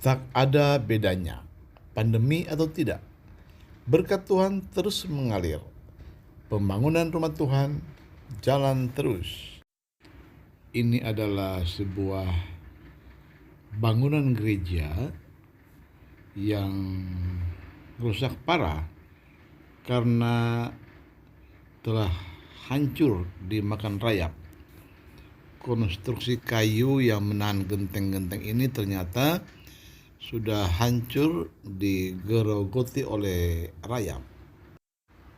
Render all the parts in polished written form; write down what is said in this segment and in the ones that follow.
Tak ada bedanya, pandemi atau tidak, berkat Tuhan terus mengalir. Pembangunan rumah Tuhan jalan terus. Ini adalah sebuah bangunan gereja yang rusak parah karena telah hancur dimakan rayap. Konstruksi kayu yang menahan genteng-genteng ini ternyata sudah hancur digerogoti oleh rayap.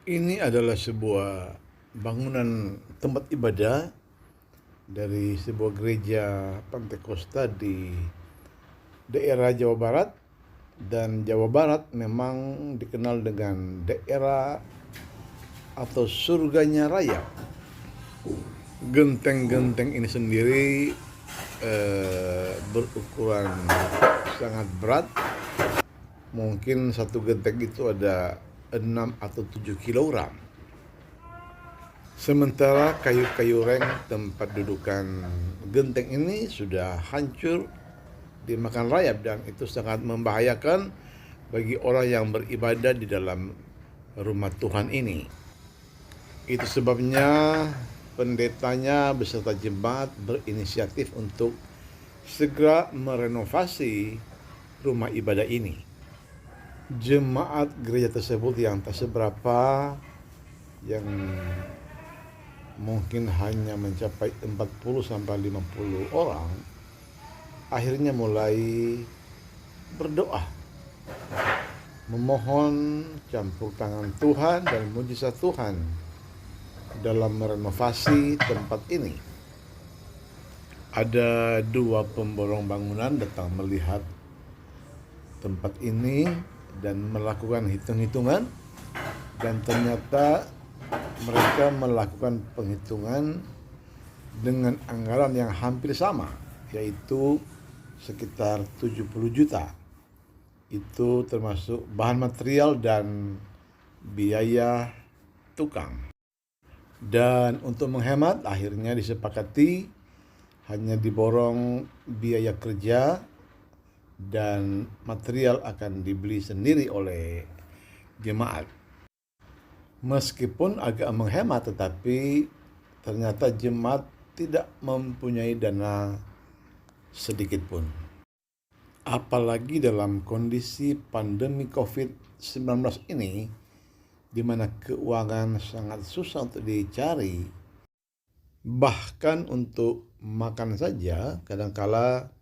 Ini adalah sebuah bangunan tempat ibadah dari sebuah gereja Pantekosta di daerah Jawa Barat, dan Jawa Barat memang dikenal dengan daerah atau surganya rayap. Genteng-genteng ini sendiri berukuran sangat berat. Mungkin satu genteng itu ada 6 atau 7 kilogram. Sementara kayu-kayu reng tempat dudukan genteng ini sudah hancur dimakan rayap, dan itu sangat membahayakan bagi orang yang beribadah di dalam rumah Tuhan ini. Itu sebabnya pendetanya beserta jemaat berinisiatif untuk segera merenovasi rumah ibadah ini. Jemaat gereja tersebut yang tak seberapa, yang mungkin hanya mencapai 40-50 orang, akhirnya mulai berdoa, memohon campur tangan Tuhan dan mujizat Tuhan dalam merenovasi tempat ini. Ada 2 pemborong bangunan datang melihat tempat ini dan melakukan hitung-hitungan, dan ternyata mereka melakukan penghitungan dengan anggaran yang hampir sama, yaitu sekitar 70 juta. Itu termasuk bahan material dan biaya tukang. Dan untuk menghemat, akhirnya disepakati hanya diborong biaya kerja dan material akan dibeli sendiri oleh jemaat. Meskipun agak menghemat, tetapi ternyata jemaat tidak mempunyai dana sedikit pun. Apalagi dalam kondisi pandemi COVID-19 ini, di mana keuangan sangat susah untuk dicari. Bahkan untuk makan saja kadangkala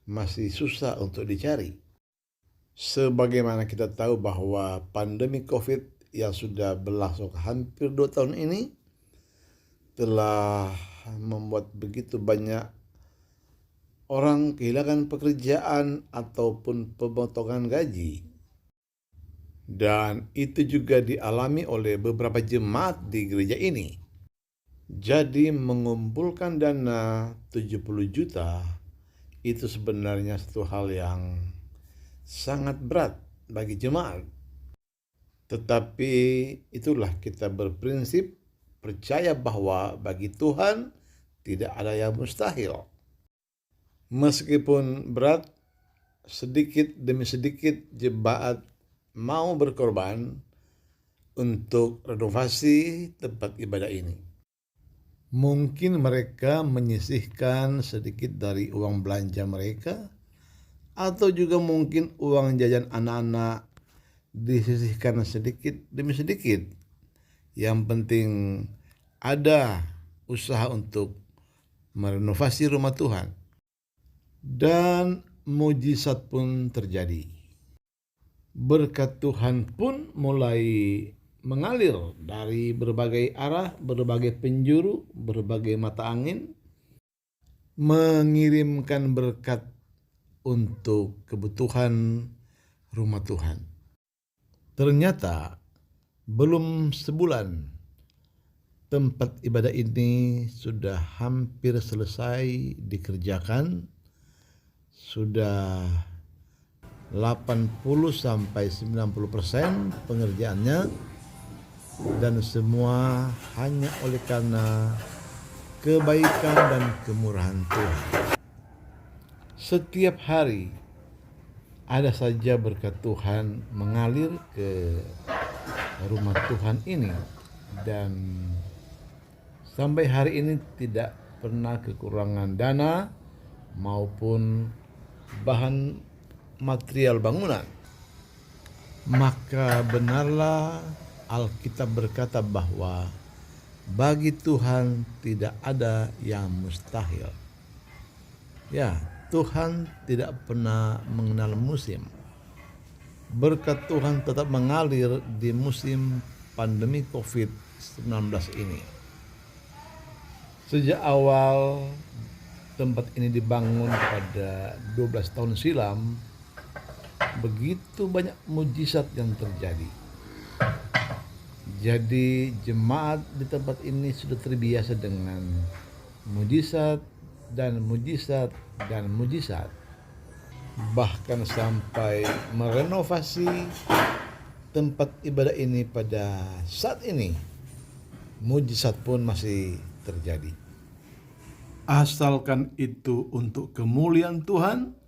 masih susah untuk dicari. Sebagaimana kita tahu bahwa pandemi COVID yang sudah berlangsung hampir 2 tahun ini telah membuat begitu banyak orang kehilangan pekerjaan ataupun pemotongan gaji. Dan itu juga dialami oleh beberapa jemaat di gereja ini. Jadi mengumpulkan dana 70 juta itu sebenarnya satu hal yang sangat berat bagi jemaat. Tetapi itulah kita berprinsip percaya bahwa bagi Tuhan tidak ada yang mustahil. Meskipun berat, sedikit demi sedikit jemaat mau berkorban untuk renovasi tempat ibadah ini. Mungkin mereka menyisihkan sedikit dari uang belanja mereka, atau juga mungkin uang jajan anak-anak disisihkan sedikit demi sedikit. Yang penting ada usaha untuk merenovasi rumah Tuhan. Dan mujizat pun terjadi. Berkat Tuhan pun mulai mengalir dari berbagai arah, berbagai penjuru, berbagai mata angin, mengirimkan berkat untuk kebutuhan rumah Tuhan. Ternyata belum sebulan tempat ibadah ini sudah hampir selesai dikerjakan, sudah 80-90% pengerjaannya, dan semua hanya oleh karena kebaikan dan kemurahan Tuhan. Setiap hari ada saja berkat Tuhan mengalir ke rumah Tuhan ini, dan sampai hari ini tidak pernah kekurangan dana maupun bahan material bangunan. Maka benarlah Alkitab berkata bahwa bagi Tuhan tidak ada yang mustahil. Ya, Tuhan tidak pernah mengenal musim. Berkat Tuhan tetap mengalir di musim pandemi COVID-19 ini. Sejak awal tempat ini dibangun pada 12 tahun silam, begitu banyak mujizat yang terjadi. Jadi jemaat di tempat ini sudah terbiasa dengan mujizat dan mujizat dan mujizat. Bahkan sampai merenovasi tempat ibadah ini pada saat ini, mujizat pun masih terjadi. Asalkan itu untuk kemuliaan Tuhan,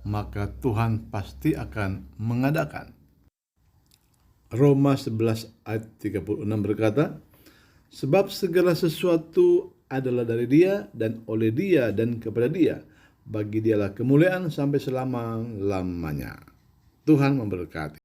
maka Tuhan pasti akan mengadakan. Roma 11 ayat 36 berkata, sebab segala sesuatu adalah dari Dia dan oleh Dia dan kepada Dia. Bagi Dialah kemuliaan sampai selama-lamanya. Tuhan memberkati.